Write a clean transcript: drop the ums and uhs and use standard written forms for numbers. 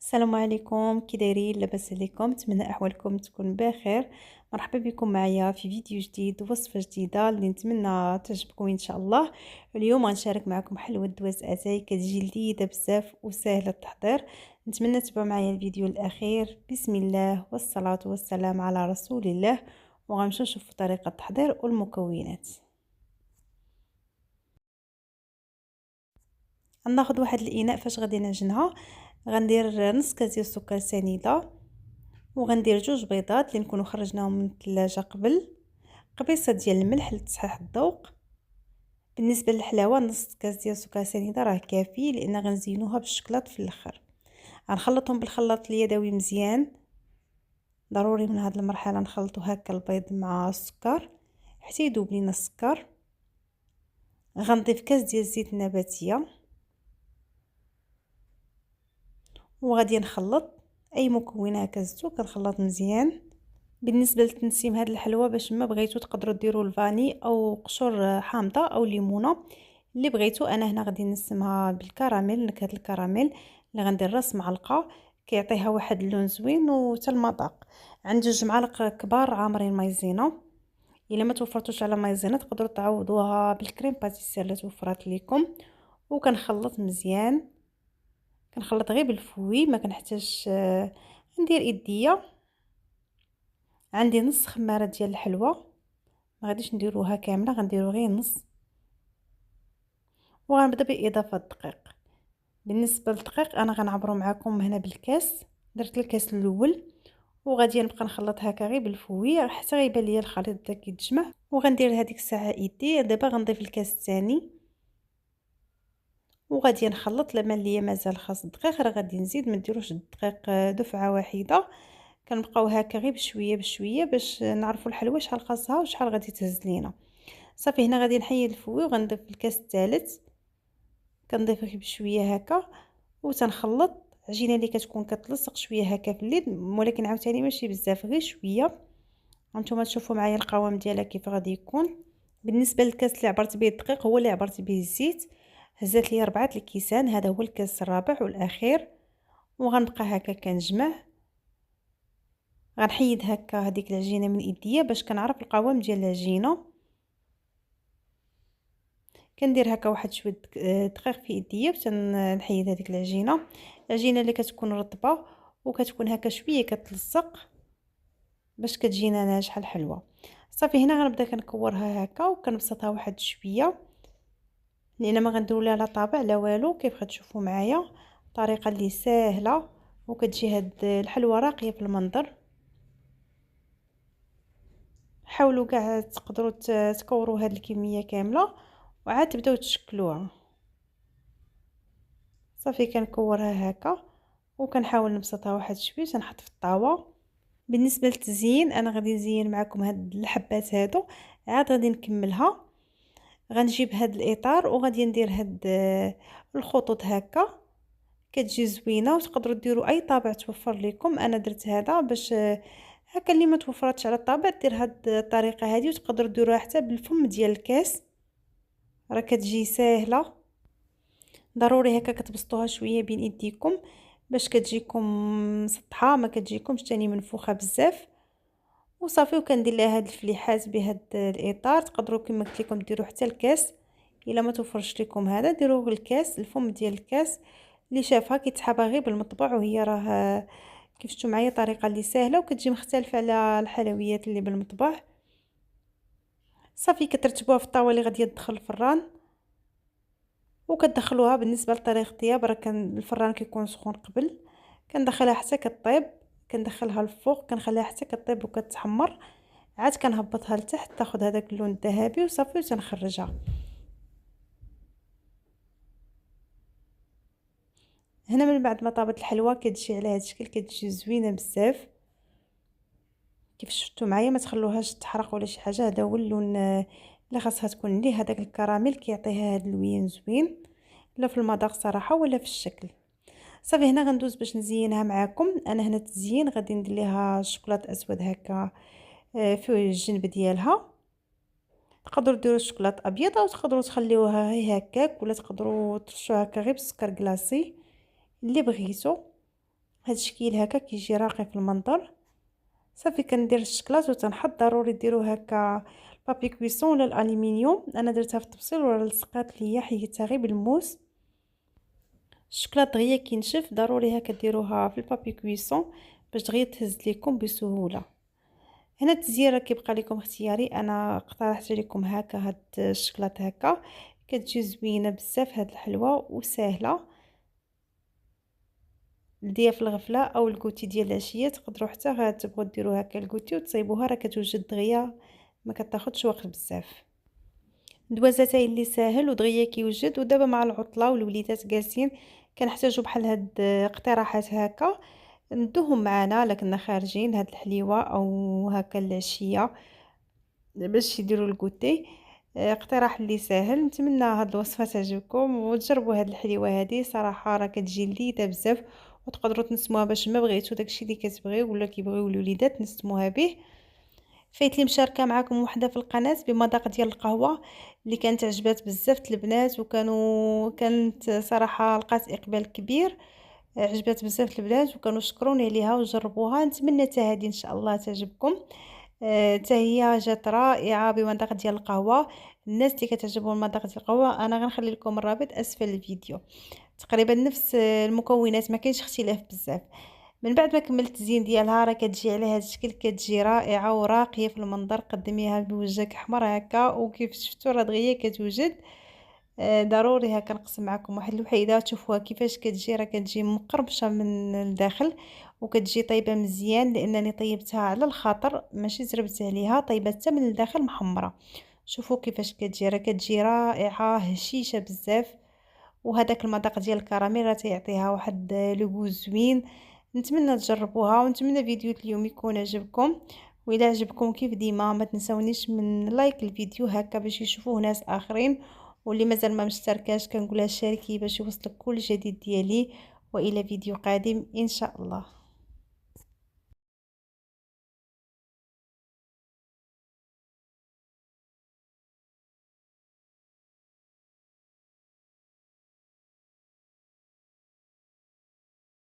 السلام عليكم، كي دايرين؟ لاباس عليكم؟ نتمنى احوالكم تكون بخير. مرحبا بكم معايا في فيديو جديد ووصفه جديده اللي نتمنى تعجبكم ان شاء الله. اليوم غنشارك معكم حلوه دوز اتاي كتجي لذيذه بزاف وسهله التحضير. نتمنى تبعوا معايا الفيديو الاخير. بسم الله والصلاه والسلام على رسول الله. وغنمشيو نشوفوا طريقه التحضير والمكونات. غناخذ واحد الاناء فاش غادي نعجنها. غندير نص كاس ديال السكر سنيده، وغندير 2 بيضات اللي نكونوا خرجناهم من الثلاجه قبل، قبيصه ديال الملح لتصحيح الذوق. بالنسبه للحلاوه نص كاس ديال السكر سنيده راه كافي، لان غنزينوها بالشكلاط في الاخر. غنخلطهم بالخلاط اليدوي مزيان. ضروري من هذه المرحله نخلطوا هكا البيض مع السكر حتى يذوب لينا السكر. غنضيف كاس ديال الزيت النباتيه وغادي نخلط اي مكون هكا زدتو كنخلط مزيان. بالنسبه لتنسيم هاد الحلوى باش ما بغيتو تقدروا ديروا الفاني او قشور حامضه او ليمونه اللي بغيتو. انا هنا غادي نسمها بالكراميل، نكهه الكراميل اللي غندير راس معلقه كيعطيها واحد اللون زوين وحتى المذاق. عندي 2 معالق كبار عامرين مايزينا. الا ما توفرتوش على مايزينا تقدروا تعوضوها بالكريم باتيسير اللي توفرات لكم. وكنخلط مزيان، كنخلط غير بالفوي، ما كنحتاجش ندير ايديا. عندي نص خماره ديال الحلوى، ما غاديش نديروها كامله، غنديرو غير نص. وغنبدا باضافه الدقيق. بالنسبه للدقيق انا غنعبرو معكم هنا بالكاس، درت الكاس الاول وغادي نبقى نخلط هكا غير بالفوي حتى غيبان ليا الخليط بدا كيتجمع. وغندير هذيك الساعه ايدي. دابا غنضيف الكاس الثاني وغادي نخلط. لما ليا مازال خاص الدقيق راه غادي نزيد، ما نديروش الدقيق دفعه واحده. كنبقاو هكا غير بشويه بشويه باش نعرفوا الحلوى شحال خاصها وشحال غادي تهز لينا. صافي هنا غادي نحيد الفوي وغنضيف الكاس الثالث. كنضيف غير بشويه هكا وتنخلط. عجينه اللي كتكون كتلصق شويه هكا في اليد، ولكن عاوتاني ماشي بزاف، غير شويه. هانتوما تشوفوا معايا القوام ديالها كيف غادي يكون. بالنسبه للكاس اللي عبرت به الدقيق هو اللي عبرت به الزيت، هزات لي 4 الكيسان. هذا هو الكاس الرابع والاخير. وغنبقى هكا كنجمع. غنحيد هكا هذيك العجينه من ايديا باش كنعرف القوام ديال العجينه. كندير هكا واحد شويه دقيق في يديا باش نحيد هذيك العجينه اللي كتكون رطبه وكتكون هكا شويه كتلصق باش كتجينا ناجحه الحلوه. صافي هنا غنبدا كنكورها هكا وكنبسطها واحد شويه، لان ما غنديروا لها لا طابع لا والو. كيف غتشوفوا معايا طريقه اللي ساهله وكتجي هاد الحلوه راقيه في المنظر. حاولوا كاع تقدروا تكوروا هاد الكميه كامله وعاد تبداو تشكلوها. صافي كنكورها هكا وكنحاول نبسطها واحد شويه تنحط في الطاوه. بالنسبه للتزيين انا غادي نزين معكم هاد الحبات هادو، عاد غادي نكملها. غنجيب هاد الاطار وغادي ندير هاد الخطوط هكا كتجي زوينه. وتقدروا ديروا اي طابع توفر لكم. انا درت هذا باش هكا اللي ما توفرتش على الطابع دير هاد الطريقه هذه. وتقدروا ديروها حتى بالفم ديال الكاس، راه كتجي ساهله. ضروري هكا كتبسطوها شويه بين ايديكم باش كتجيكم مسطحه، ما كتجيكمش تاني منفوخه بزاف. وصافي وكندير لها هاد الفليحات بهاد الاطار. تقدروا كما قلت لكم ديروا حتى الكاس. الا ما توفرش لكم هذا ديروا الكاس، الفم ديال الكاس اللي شافها كيتحابها غير بالمطبع. وهي راه كيف شفتوا معايا طريقه اللي سهله وكتجي مختلفه على الحلويات اللي بالمطبع. صافي كترتبوها في الطاوله اللي غادي تدخل الفران وكتدخلوها. بالنسبه لطريقه الطياب راه كان الفران كيكون سخون قبل، كندخلها حتى كطيب، كندخلها الفوق كنخليها حتى كطيب وكتحمر. عاد كنهبطها لتحت تاخذ هذاك اللون الذهبي وصافي وتنخرجها. هنا من بعد ما طابت الحلوى كتجي على هذا الشكل، كتجي زوينه بزاف. كيف شفتوا معايا ما تخلوهاش تحرق ولا شي حاجه. هذا هو اللون اللي خاصها تكون ليه. هذاك الكراميل كيعطيها هذا اللوين زوين، لا في المذاق صراحه ولا في الشكل. صافي هنا غندوز باش نزينها معاكم. انا هنا التزيين غادي ندير ليها شوكولاط اسود هكا في الجنب ديالها. تقدروا ديروا شوكولاط ابيض او تقدروا تخليوها هي هكاك، ولا تقدروا ترشوها هكا غير بالسكر كلاصي اللي بغيتو. هاد الشكل هكا كيجي راقي في المنظر. صافي كندير الشكلاط وتنحط ضروري ديرو هكا بابي كويسون ولا الالومنيوم. انا درتها في التبصيل ولا لصقات ليا حيدتها غير بالموس. الشكلاط دغيا كينشف ضروري هكا ديروها في البابي كويسون باش دغيا تهز ليكم بسهوله. هنا التزيين راه كيبقى لكم اختياري، انا اقترحت عليكم هكا هاد الشكلاط هكا كتجي زوينه بزاف هاد الحلوه وسهله. الديا في الغفله او الكوتي ديال العشيه تقدروا حتى غتبغوا ديروا هكا الكوتي وتصايبوها راه كتوجد دغيا ما كتاخذش وقت بزاف. دوازتاي اللي ساهل ودغيا كيوجد. ودابا مع العطله والوليدات جالسين كنحتاجوا بحال هاد اقتراحات هكا ندوهم معنا لكننا خارجين هاد الحليوه او هكا العشيه باش يديروا الكوتي. اقتراح اللي ساهل. نتمنى هاد الوصفه تعجبكم وتجربوا هاد الحليوه هذه صراحه راه كتجي لذيذه بزاف وتقدروا تنسموها باش ما بغيتو داكشي اللي كتبغيو ولا كيبغيو الوليدات نسموها به. فايت لي مشاركه معكم وحده في القناه بمذاق ديال القهوه اللي كانت عجبات بزاف البنات كانت صراحه لقات اقبال كبير. عجبات بزاف البنات وكانوا شكروني عليها وجربوها. نتمنى حتى هذه ان شاء الله تعجبكم. حتى هي جات رائعه بمذاق ديال القهوه. الناس اللي كتعجبهم المذاق ديال القهوه انا غنخلي لكم الرابط اسفل الفيديو. تقريبا نفس المكونات ما كاينش اختلاف بزاف. من بعد ما كملت التزيين ديالها راه كتجي على هذا الشكل كتجي رائعه وراقيه في المنظر. قدميها بوجهك احمر هكا وكيف شفتوا راه دغيا كتوجد. ضروري هكا نقسم معكم واحد الوحيده تشوفوها كيفاش كتجي. راه كتجي مقرمشه من الداخل وكتجي طيبه مزيان لانني طيبتها على الخاطر ماشي زربت عليها. طيبه حتى من الداخل محمره. شوفوا كيفاش كتجي راه كتجي رائعه هشيشه بزاف. وهذاك المذاق ديال الكراميل راه تيعطيها واحد لو زوين. نتمنى تجربوها ونتمنى فيديو اليوم يكون عجبكم. واذا عجبكم كيف ديما ما تنسونيش من لايك الفيديو هكا باش يشوفوه ناس اخرين. واللي مازال ما مشتركاش كنقولها شاركي باش يوصلك كل جديد ديالي. والى فيديو قادم ان شاء الله.